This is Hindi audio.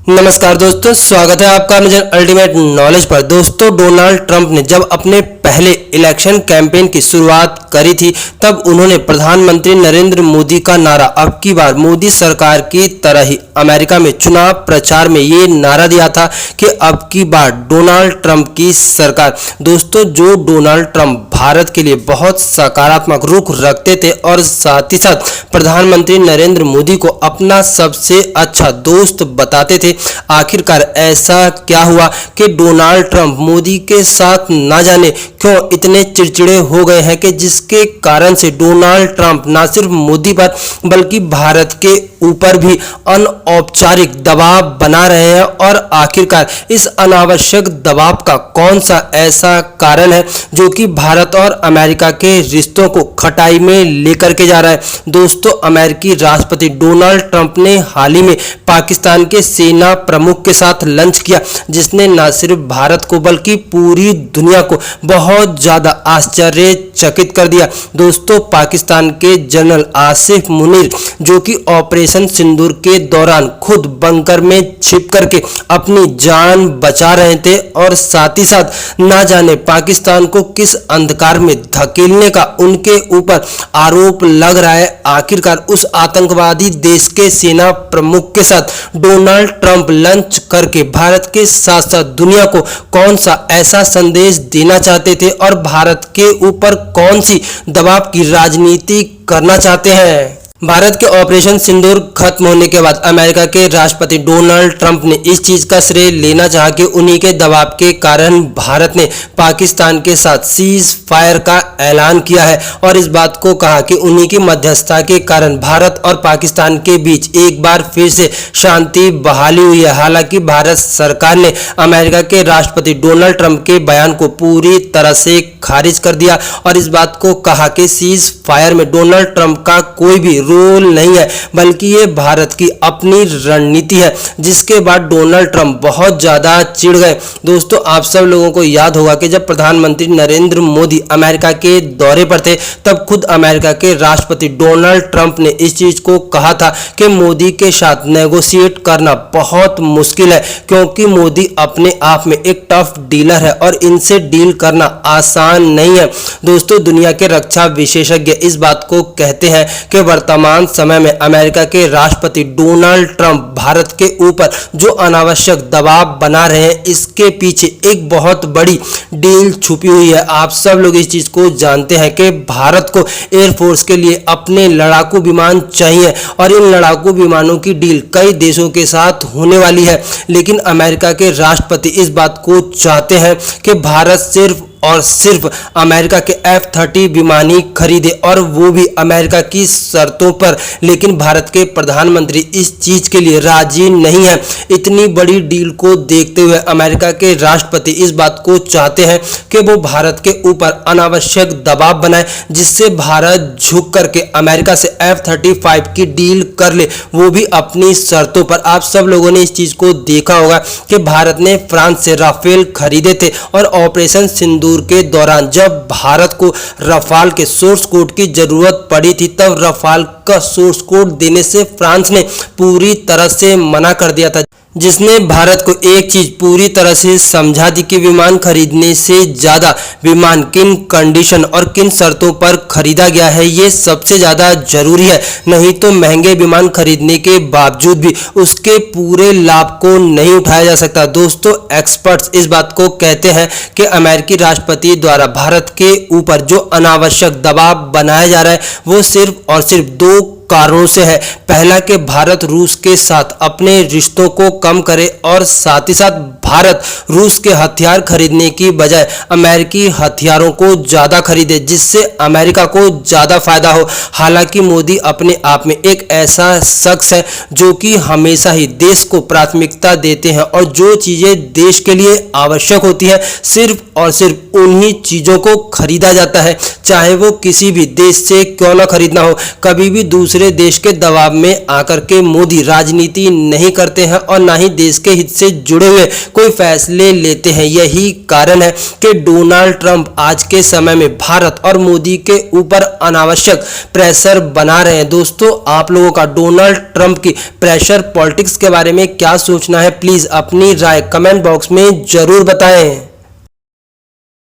नमस्कार दोस्तों, स्वागत है आपका मुझे अल्टीमेट नॉलेज पर। दोस्तों, डोनाल्ड ट्रंप ने जब अपने पहले इलेक्शन कैंपेन की शुरुआत करी थी तब उन्होंने प्रधानमंत्री नरेंद्र मोदी का नारा अब की बार मोदी सरकार की तरह ही अमेरिका में चुनाव प्रचार में ये नारा दिया था कि अब की बार डोनाल्ड ट्रंप की सरकार। दोस्तों, जो डोनाल्ड ट्रंप भारत के लिए बहुत सकारात्मक रुख रखते थे और साथ ही साथ प्रधानमंत्री नरेंद्र मोदी को अपना सबसे अच्छा दोस्त बताते थे, आखिरकार ऐसा क्या हुआ कि डोनाल्ड ट्रंप मोदी के साथ ना जाने क्यों इतने चिड़चिड़े हो गए हैं कि जिसके कारण से डोनाल्ड ट्रंप ना सिर्फ मोदी पर बल्कि भारत के ऊपर भी अनौपचारिक दबाव बना रहे हैं। और आखिरकार इस अनावश्यक दबाव का कौन सा ऐसा कारण है जो कि भारत और अमेरिका के रिश्तों को खटाई में लेकर के जा रहा है। दोस्तों, अमेरिकी राष्ट्रपति डोनाल्ड ट्रंप ने हाल ही में पाकिस्तान के सेना प्रमुख के साथ लंच किया, जिसने न सिर्फ भारत को बल्कि पूरी दुनिया को बहुत ज्यादा आश्चर्यचकित कर दिया। दोस्तों, पाकिस्तान के जनरल आसिफ मुनीर जो कि ऑपरेशन सिंदूर के दौरान खुद बंकर में छिप करके अपनी जान बचा रहे थे और साथ ही साथ ना जाने पाकिस्तान को किस अंधकार में धकेलने का उनके ऊपर आरोप लग रहा है। आखिरकार उस आतंकवादी देश के सेना प्रमुख के साथ डोनाल्ड ट्रंप लंच करके भारत के साथ साथ दुनिया को कौन सा ऐसा संदेश देना चाहते थे और भारत के ऊपर कौन सी दबाव की राजनीति करना चाहते हैं। भारत के ऑपरेशन सिंदूर खत्म होने के बाद अमेरिका के राष्ट्रपति डोनाल्ड ट्रंप ने इस चीज का श्रेय लेना चाहा कि उन्हीं के दबाव के कारण भारत ने पाकिस्तान के साथ सीज फायर का ऐलान किया है और इस बात को कहा कि उन्हीं की मध्यस्थता के कारण भारत और पाकिस्तान के बीच एक बार फिर से शांति बहाली हुई है। हालांकि भारत सरकार ने अमेरिका के राष्ट्रपति डोनाल्ड ट्रंप के बयान को पूरी तरह से खारिज कर दिया और इस बात को कहा कि सीज फायर में डोनाल्ड ट्रंप का कोई भी रोल नहीं है, बल्कि ये भारत की अपनी रणनीति है, जिसके बाद डोनाल्ड ट्रंप बहुत ज्यादा चिढ़ गए। दोस्तों, आप सब लोगों को याद होगा कि जब प्रधानमंत्री नरेंद्र मोदी अमेरिका के दौरे पर थे तब खुद अमेरिका के राष्ट्रपति डोनाल्ड ट्रंप ने इस चीज को कहा था कि मोदी के साथ नेगोशिएट करना बहुत मुश्किल है, क्योंकि मोदी अपने आप में एक टफ डीलर है और इनसे डील करना आसान नहीं है। दोस्तों, दुनिया के रक्षा विशेषज्ञ इस बात को कहते हैं कि वर्तमान समय में अमेरिका के राष्ट्रपति डोनाल्ड ट्रंप भारत के ऊपर जो अनावश्यक दबाव बना रहे हैं, इसके पीछे एक बहुत बड़ी डील छुपी हुई है। आप सब लोग इस चीज को जानते हैं कि भारत को एयरफोर्स के लिए अपने लड़ाकू विमान चाहिए और इन लड़ाकू विमानों की डील कई देशों के साथ होने वाली है, लेकिन अमेरिका के राष्ट्रपति इस बात को चाहते हैं कि भारत सिर्फ और सिर्फ अमेरिका के F-30 विमान ही खरीदे और वो भी अमेरिका की शर्तों पर। लेकिन भारत के प्रधानमंत्री इस चीज के लिए राजी नहीं है। इतनी बड़ी डील को देखते हुए अमेरिका के राष्ट्रपति इस बात को चाहते हैं कि वो भारत के ऊपर अनावश्यक दबाव बनाए, जिससे भारत झुक करके अमेरिका से F-35 की डील कर ले, वो भी अपनी शर्तों पर। आप सब लोगों ने इस चीज को देखा होगा कि भारत ने फ्रांस से राफेल खरीदे थे और ऑपरेशन सिंदूर के दौरान जब भारत को रफाल के सोर्स कोड की जरूरत पड़ी थी तब रफाल का सोर्स कोड देने से फ्रांस ने पूरी तरह से मना कर दिया था, जिसने भारत को एक चीज पूरी तरह से समझा दी कि विमान खरीदने से ज्यादा विमान किन कंडीशन और किन शर्तों पर खरीदा गया है ये सबसे ज्यादा जरूरी है। नहीं तो महंगे विमान खरीदने के बावजूद भी उसके पूरे लाभ को नहीं उठाया जा सकता। दोस्तों, एक्सपर्ट्स इस बात को कहते हैं कि अमेरिकी राष्ट्रपति द्वारा भारत के ऊपर जो अनावश्यक दबाव बनाया जा रहा है वो सिर्फ और सिर्फ दो कारणों से है। पहला कि भारत रूस के साथ अपने रिश्तों को कम करे और साथ ही साथ भारत रूस के हथियार खरीदने की बजाय अमेरिकी हथियारों को ज्यादा खरीदे, जिससे अमेरिका को ज्यादा फायदा हो। हालांकि मोदी अपने आप में एक ऐसा शख्स है जो कि हमेशा ही देश को प्राथमिकता देते हैं और जो चीजें देश के लिए आवश्यक होती है सिर्फ और सिर्फ उन्हीं चीजों को खरीदा जाता है, चाहे वो किसी भी देश से क्यों ना खरीदना हो। कभी भी दूसरे दूसरे देश के दबाव में आकर के मोदी राजनीति नहीं करते हैं और ना ही देश के हित से जुड़े हुए कोई फैसले लेते हैं। यही कारण है कि डोनाल्ड ट्रंप आज के समय में भारत और मोदी के ऊपर अनावश्यक प्रेशर बना रहे हैं। दोस्तों, आप लोगों का डोनाल्ड ट्रंप की प्रेशर पॉलिटिक्स के बारे में क्या सोचना है? प्लीज अपनी राय कमेंट बॉक्स में जरूर बताएं।